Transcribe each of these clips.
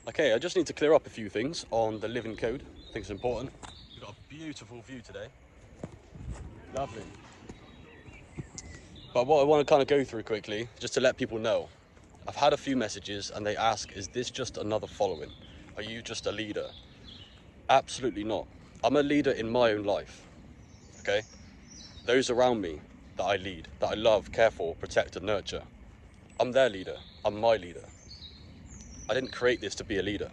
Okay, I just need to clear up a few things on the living code. I think it's important. We've got a beautiful view today. Lovely. But what I want to kind of go through quickly, just to let people know, I've had a few messages and they ask, is this just another following? Are you just a leader? Absolutely not. I'm a leader in my own life, okay? Those around me that I lead, that I love, care for, protect and nurture, I'm their leader. I'm my leader. I didn't create this to be a leader.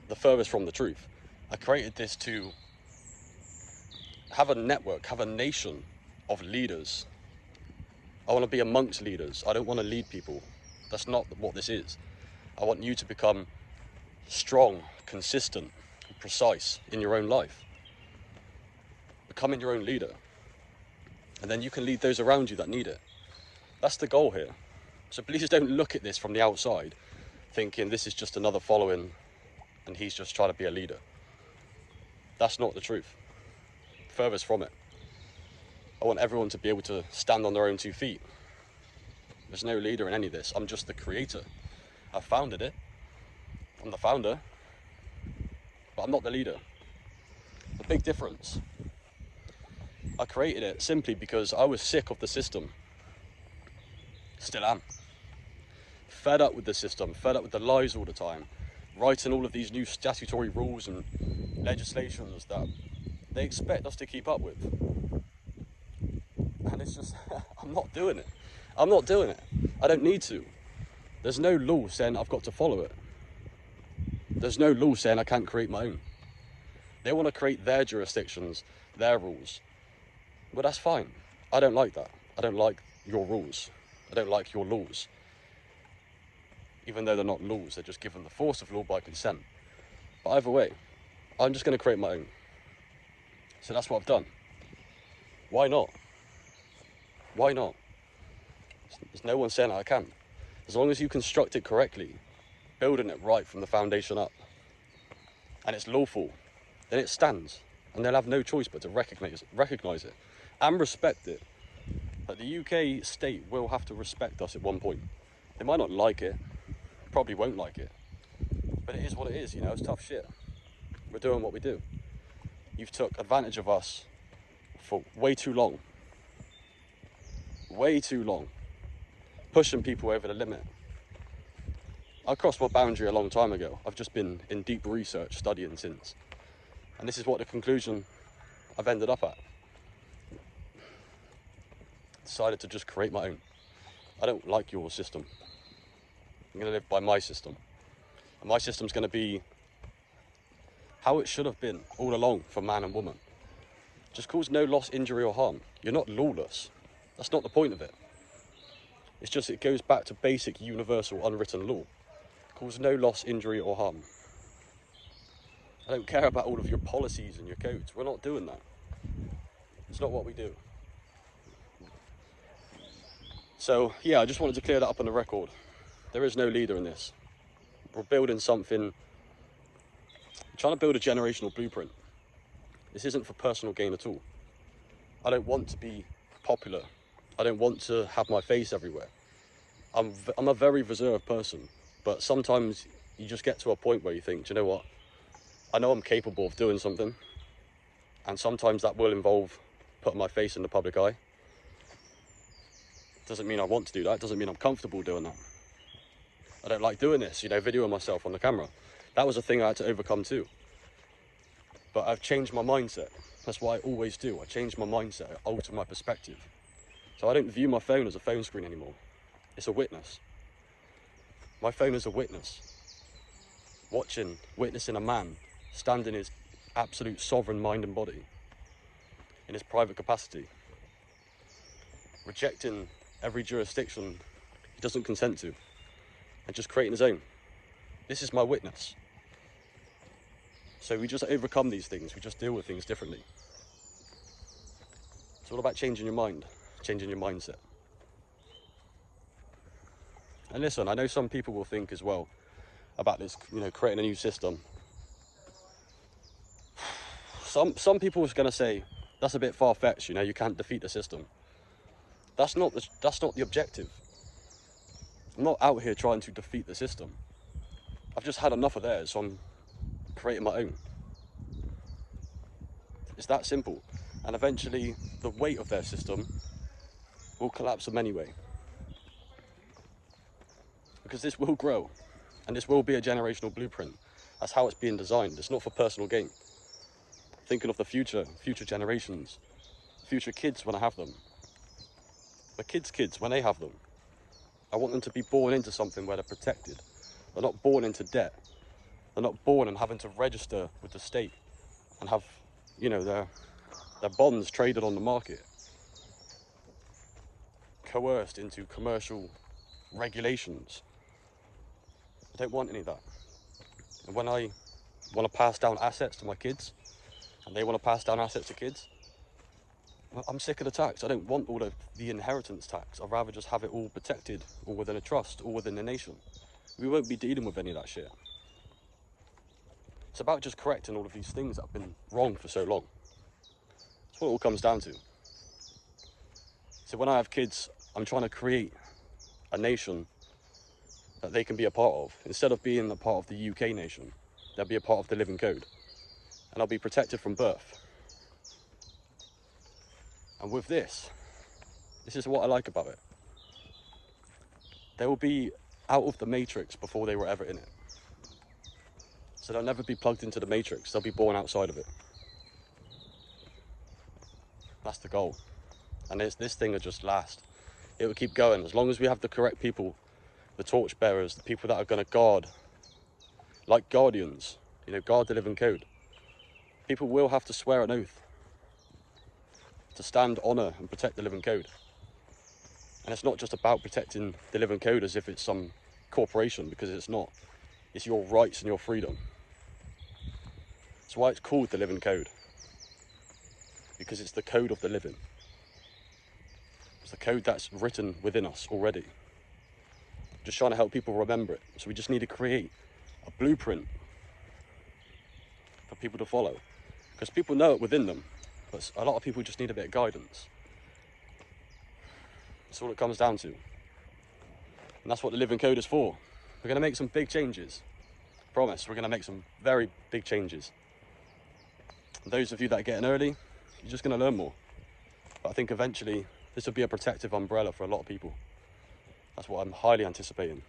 The furthest from the truth. I created this to have a network, have a nation of leaders. I want to be amongst leaders. I don't want to lead people. That's not what this is. I want you to become strong, consistent, and precise in your own life. Becoming your own leader. And then you can lead those around you that need it. That's the goal here. So please don't look at this from the outside thinking this is just another following and he's just trying to be a leader. That's not the truth. Furthest from it. I want everyone to be able to stand on their own 2 feet. There's no leader in any of this. I'm just the creator. I founded it. I'm the founder. But I'm not the leader. The big difference. I created it simply because I was sick of the system. Still am. Fed up with the system, fed up with the lies all the time, writing all of these new statutory rules and legislations that they expect us to keep up with. And it's just, I'm not doing it. I'm not doing it. I don't need to. There's no law saying I've got to follow it. There's no law saying I can't create my own. They want to create their jurisdictions, their rules. But that's fine. I don't like that. I don't like your rules. I don't like your laws. Even though they're not laws, they're just given the force of law by consent. But either way, I'm just going to create my own. So that's what I've done. Why not? Why not? There's no one saying I can't. As long as you construct it correctly, building it right from the foundation up, and it's lawful, then it stands. And they'll have no choice but to recognise it and respect it. But the UK state will have to respect us at one point. They might not like it, probably won't like it, but it is what it is, you know, it's tough shit. We're doing what we do. You've took advantage of us for way too long. Way too long. Pushing people over the limit. I crossed my boundary a long time ago. I've just been in deep research, studying since. And this is what the conclusion I've ended up at. Decided to just create my own. I don't like your system. I'm going to live by my system. And my system's going to be how it should have been all along for man and woman. Just cause no loss, injury or harm. You're not lawless. That's not the point of it. It's just it goes back to basic universal unwritten law. Cause no loss, injury or harm. I don't care about all of your policies and your codes. We're not doing that. It's not what we do. So yeah, I just wanted to clear that up on the record. There is no leader in this. We're building something, trying to build a generational blueprint. This isn't for personal gain at all. I don't want to be popular. I don't want to have my face everywhere. I'm a very reserved person, but sometimes you just get to a point where you think, do you know what? I know I'm capable of doing something, and sometimes that will involve putting my face in the public eye. Doesn't mean I want to do that. Doesn't mean I'm comfortable doing that. I don't like doing this, you know, videoing myself on the camera. That was a thing I had to overcome too. But I've changed my mindset. That's what I always do. I change my mindset, I alter my perspective. So I don't view my phone as a phone screen anymore. It's a witness. My phone is a witness. Witnessing a man stand in his absolute sovereign mind and body, in his private capacity, rejecting every jurisdiction he doesn't consent to, and just creating his own. This is my witness. So we just overcome these things, we just deal with things differently. It's all about changing your mind, changing your mindset. And listen, I know some people will think as well about this, you know, creating a new system. Some people are going to say, that's a bit far-fetched, you know, you can't defeat the system. That's not the objective. I'm not out here trying to defeat the system. I've just had enough of theirs, so I'm creating my own. It's that simple. And eventually the weight of their system will collapse them anyway. Because this will grow, and this will be a generational blueprint. That's how it's being designed. It's not for personal gain. Thinking of the future generations, future kids when I have them. The kids when they have them. I want them to be born into something where they're protected. They're not born into debt. They're not born and having to register with the state and have, you know, their bonds traded on the market. Coerced into commercial regulations. I don't want any of that. And when I want to pass down assets to my kids, and they want to pass down assets to kids, I'm sick of the tax. I don't want all of the inheritance tax. I'd rather just have it all protected, all within a trust, all within the nation. We won't be dealing with any of that shit. It's about just correcting all of these things that have been wrong for so long. That's what it all comes down to. So when I have kids, I'm trying to create a nation that they can be a part of. Instead of being a part of the UK nation, they'll be a part of the living code. And I'll be protected from birth. And with this is what I like about it. They will be out of the matrix before they were ever in it. So they'll never be plugged into the matrix, they'll be born outside of it. That's the goal. And this thing will just last. It will keep going. As long as we have the correct people, the torch bearers, the people that are going to guard, like guardians, you know, guard the living code. People will have to swear an oath to stand, honour and protect the living code. And it's not just about protecting the living code as if it's some corporation, because it's not. It's your rights and your freedom. That's why it's called the living code. Because it's the code of the living. It's the code that's written within us already. Just trying to help people remember it. So we just need to create a blueprint for people to follow. Because people know it within them, but a lot of people just need a bit of guidance. That's all it comes down to. And that's what the living code is for. We're going to make some big changes. Promise, we're going to make some very big changes. And those of you that are getting early, you're just going to learn more. But I think eventually this will be a protective umbrella for a lot of people. That's what I'm highly anticipating.